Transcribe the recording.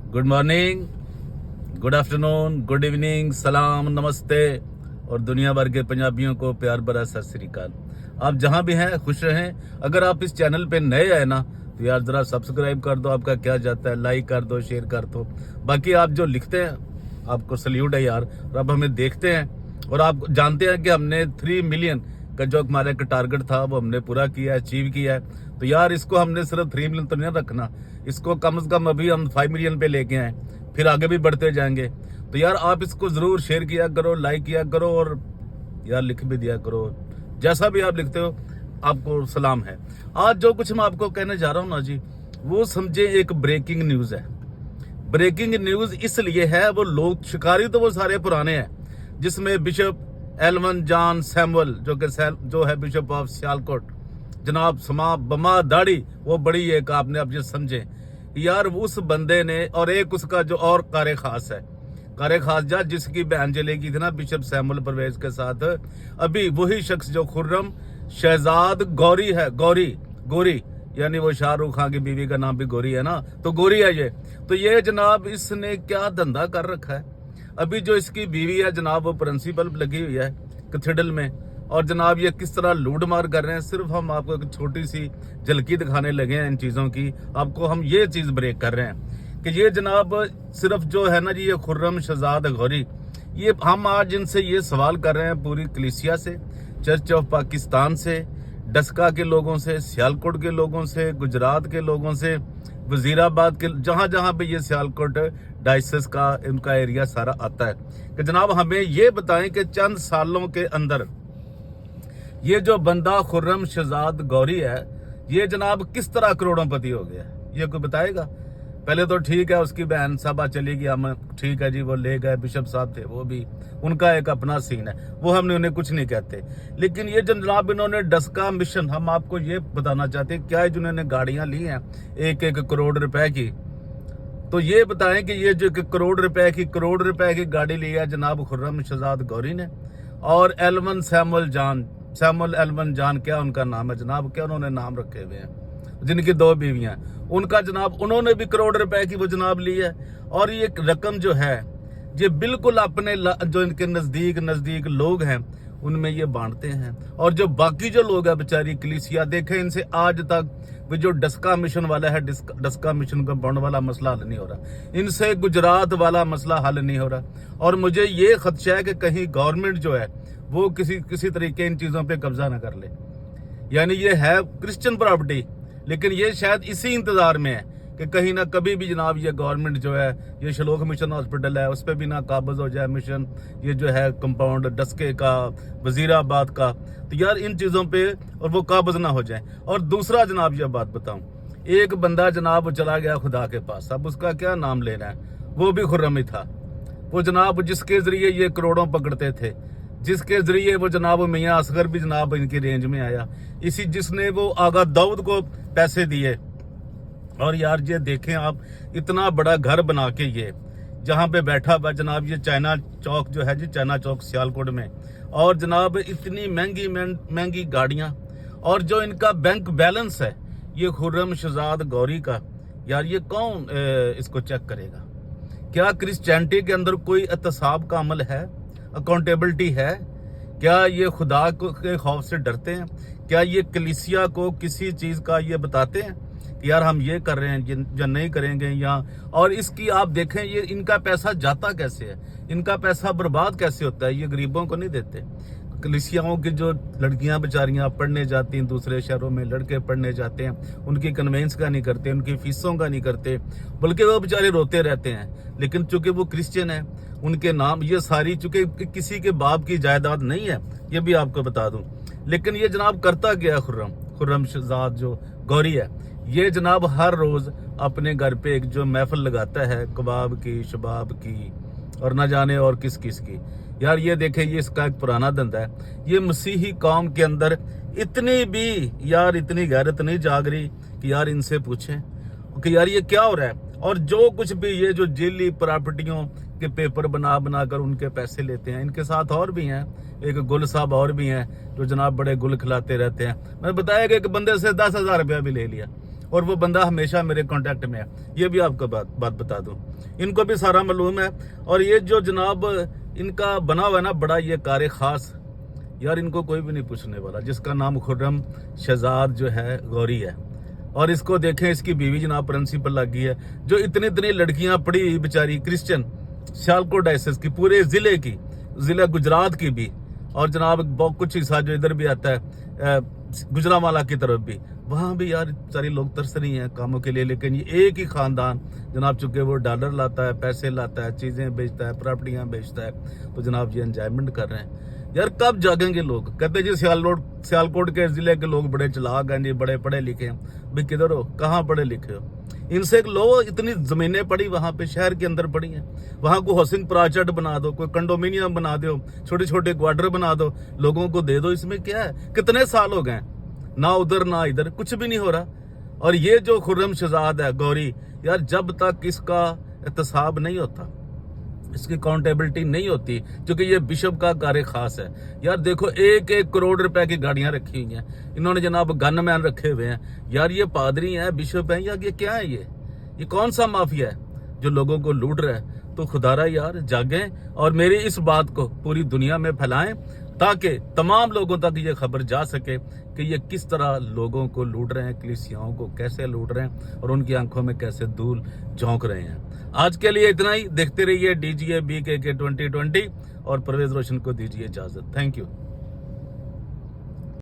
Good morning, good afternoon, good evening, सलाम, नमस्ते और दुनिया भर के पंजाबियों को प्यार भरा सत श्री अकाल। आप जहां भी हैं खुश रहें। अगर आप इस चैनल पे नए आए ना तो यार जरा सब्सक्राइब कर दो, आपका क्या जाता है, लाइक कर दो, शेयर कर दो। बाकी आप जो लिखते हैं आपको सल्यूट है यार। और आप हमें देखते हैं और आप जानते हैं कि हमने 3 मिलियन का जो हमारा एक टारगेट था वो हमने पूरा किया है, अचीव किया है। तो यार इसको हमने सिर्फ 3 मिलियन तो नहीं रखना, इसको कम से कम अभी हम 5 मिलियन पे लेके आए, फिर आगे भी बढ़ते जाएंगे। तो यार आप इसको जरूर शेयर किया करो, लाइक किया करो और यार लिख भी दिया करो। जैसा भी आप लिखते हो आपको सलाम है। आज जो कुछ मैं आपको कहने जा रहा हूँ ना जी, वो समझे एक ब्रेकिंग न्यूज है। ब्रेकिंग न्यूज इसलिए है, वो लोग शिकारी तो वो सारे पुराने हैं, जिसमें बिशप एलवन जॉन सैमुअल जो है बिशप ऑफ सियालकोट, जनाब समा बमा दाढ़ी, वो बड़ी एक आपने अब जो समझे यार उस बंदे ने, और एक उसका जो और कारे खास है, कारे खास जा जिसकी बहन चली गई थी ना बिशप सैमुअल परवेज के साथ, अभी वही शख्स जो खुर्रम शहजाद गौरी है, गौरी यानी वो शाहरुख खान की बीवी का नाम भी गौरी है ना, तो गौरी है ये। तो ये जनाब इसने क्या धंधा कर रखा है। अभी जो इसकी बीवी है जनाब वो प्रिंसिपल लगी हुई है कैथेड्रल में, और जनाब ये किस तरह लूट मार कर रहे हैं, सिर्फ हम आपको एक छोटी सी झलकी दिखाने लगे हैं इन चीज़ों की। आपको हम ये चीज़ ब्रेक कर रहे हैं कि ये जनाब सिर्फ जो है ना जी, ये खुर्रम शहजाद गौरी, ये हम आज इनसे ये सवाल कर रहे हैं पूरी कलीसिया से, चर्च ऑफ पाकिस्तान से, डस्का के लोगों से, सियालकोट के लोगों से, गुजरात के लोगों से, वजीराबाद के, जहां जहां पे ये सियालकोट डायसिस का इनका एरिया सारा आता है, कि जनाब हमें ये बताएं कि चंद सालों के अंदर ये जो बंदा खुर्रम शहजाद गौरी है, ये जनाब किस तरह करोड़ोंपति हो गया, ये कोई बताएगा। पहले तो ठीक है उसकी बहन साहबा चली गई, हम ठीक है जी वो ले गए, बिशप साहब थे वो भी, उनका एक अपना सीन है, वो हमने उन्हें कुछ नहीं कहते। लेकिन ये जनाब इन्होंने डस्का मिशन, हम आपको ये बताना चाहते हैं क्या है, जिन्होंने गाड़ियां ली हैं 1-1 करोड़ रुपए की, तो ये बताएं कि ये जो करोड़ रुपए की गाड़ी ली है जनाब खुर्रम शहजाद गौरी ने, और एलवन सैमुअल एलवन जॉन, क्या उनका नाम है जनाब, क्या उन्होंने नाम रखे हुए हैं, जिनकी 2 बीवियां, उनका जनाब उन्होंने भी करोड़ रुपए की वो जनाब ली है। और ये रकम जो है ये बिल्कुल अपने जो इनके नजदीक लोग हैं उनमें ये बांटते हैं, और जो बाकी जो लोग हैं बेचारी कलीसिया, देखे इनसे आज तक वो जो डस्का मिशन वाला है, डस्का मिशन का बंड वाला मसला हल नहीं हो रहा, इनसे गुजरात वाला मसला हल नहीं हो रहा। और मुझे ये खदशा है कि कहीं गवर्नमेंट जो है वो किसी तरीके इन चीजों पे कब्जा ना कर ले। यानी ये है क्रिश्चियन प्रॉपर्टी, लेकिन ये शायद इसी इंतजार में है कि कहीं ना कभी भी जनाब ये गवर्नमेंट जो है, ये शलोक मिशन हॉस्पिटल है उस पर भी ना काबज हो जाए मिशन, ये जो है कंपाउंड डस्के का, वजीराबाद का, तो यार इन चीज़ों पे और वो काबज ना हो जाए। और दूसरा जनाब ये बात बताऊं, एक बंदा जनाब चला गया खुदा के पास, अब उसका क्या नाम लेना है, वो भी खुर्रम ही था, वो जनाब जिसके जरिए ये करोड़ों पकड़ते थे, जिसके जरिए वो जनाब मियाँ असगर भी जनाब इनकी रेंज में आया, इसी जिसने वो आगा दाऊद को पैसे दिए। और यार ये देखें आप, इतना बड़ा घर बना के ये जहाँ पे बैठा हुआ जनाब, ये चाइना चौक जो है जी, चाइना चौक सियालकोट में, और जनाब इतनी महंगी गाड़ियाँ, और जो इनका बैंक बैलेंस है ये खुर्रम शहजाद गौरी का, यार ये कौन इसको चेक करेगा। क्या क्रिश्चियनिटी के अंदर कोई एहतसाब का अमल है, अकाउंटेबिलिटी है? क्या ये खुदा के खौफ से डरते हैं? क्या ये कलीसिया को किसी चीज़ का ये बताते हैं कि यार हम ये कर रहे हैं या नहीं करेंगे, या और इसकी आप देखें ये इनका पैसा जाता कैसे है, इनका पैसा बर्बाद कैसे होता है, ये गरीबों को नहीं देते। कलीसियाओं की जो लड़कियां बेचारियां पढ़ने जाती हैं दूसरे शहरों में, लड़के पढ़ने जाते हैं, उनकी कन्वेंस का नहीं करते, उनकी फीसों का नहीं करते, बल्कि वो बेचारे रोते रहते हैं। लेकिन चूंकि वो क्रिश्चियन है, उनके नाम ये सारी, चूंकि किसी के बाप की जायदाद नहीं है, ये भी आपको बता दूं। लेकिन ये जनाब करता गया खुर्रम शहजाद जो गौरी है, ये जनाब हर रोज अपने घर पे एक जो महफिल लगाता है कबाब की, शबाब की, और न जाने और किस की। यार ये देखें, ये इसका एक पुराना धंधा है। ये मसीही कौम के अंदर इतनी भी यार इतनी गैरत नहीं जाग रही कि यार इनसे पूछें कि यार ये क्या हो रहा है। और जो कुछ भी ये जो जेली प्रॉपर्टियों के पेपर बना कर उनके पैसे लेते हैं, इनके साथ और भी हैं, एक गुल साहब और भी हैं जो जनाब बड़े गुल खिलाते रहते हैं। मैंने बताया कि एक बंदे से 10,000 रुपया भी ले लिया, और वो बंदा हमेशा मेरे कांटेक्ट में है, ये भी आपको बात बता दूं। इनको भी सारा मालूम है। और ये जो जनाब इनका बना हुआ है ना बड़ा ये कार खास, यार इनको कोई भी नहीं पूछने वाला, जिसका नाम खुर्रम शहजाद जो है गौरी है। और इसको देखें, इसकी बीवी जनाब प्रिंसिपल लगी है, जो इतनी लड़कियां पड़ी हुई बेचारी क्रिश्चियन सियालकोट डायसिस की, पूरे जिले की, जिला गुजरात की भी, और जनाब बहुत कुछ हिस्सा जो इधर भी आता है गुजरांवाला की तरफ भी, वहाँ भी यार सारे लोग तरस रही हैं कामों के लिए। लेकिन ये एक ही खानदान जनाब, चूंकि वो डॉलर लाता है, पैसे लाता है, चीज़ें बेचता है, प्रॉपर्टियाँ बेचता है, तो जनाब ये एंजॉयमेंट कर रहे हैं। यार कब जागेंगे लोग? कहते जी सियालकोट के जिले के लोग बड़े चलाक हैं जी, बड़े पढ़े लिखे हैं। भाई किधर हो, कहाँ पढ़े लिखे हो? इनसे लो, इतनी जमीनें पड़ी वहाँ पे, शहर के अंदर पड़ी हैं, वहाँ को हाउसिंग प्रोजेक्ट बना दो, कोई कंडोमिनियम बना दो, छोटे छोटे क्वार्टर बना दो, लोगों को दे दो। इसमें क्या है? कितने साल हो गए, ना उधर ना इधर, कुछ भी नहीं हो रहा। और ये जो खुर्रम शहजाद है गौरी, यार जब तक इसका एहतसाब नहीं होता, इसकी अकाउंटेबिलिटी नहीं होती, क्योंकि ये बिशप का कार्य खास है। यार देखो 1-1 करोड़ रुपए की गाड़ियां रखी हुई हैं इन्होंने, जनाब गनमैन रखे हुए हैं। यार ये पादरी हैं, बिशप हैं, यार ये क्या है? ये कौन सा माफिया है जो लोगों को लूट रहा है? तो खुदारा यार जागें और मेरी इस बात को पूरी दुनिया में फैलाएं, ताकि तमाम लोगों तक ये खबर जा सके कि ये किस तरह लोगों को लूट रहे हैं, कलीसियाओं को कैसे लूट रहे हैं, और उनकी आंखों में कैसे धूल झोंक रहे हैं। आज के लिए इतना ही। देखते रहिए DGA BKK 2020 और परवेज रोशन को दीजिए इजाजत। Thank you.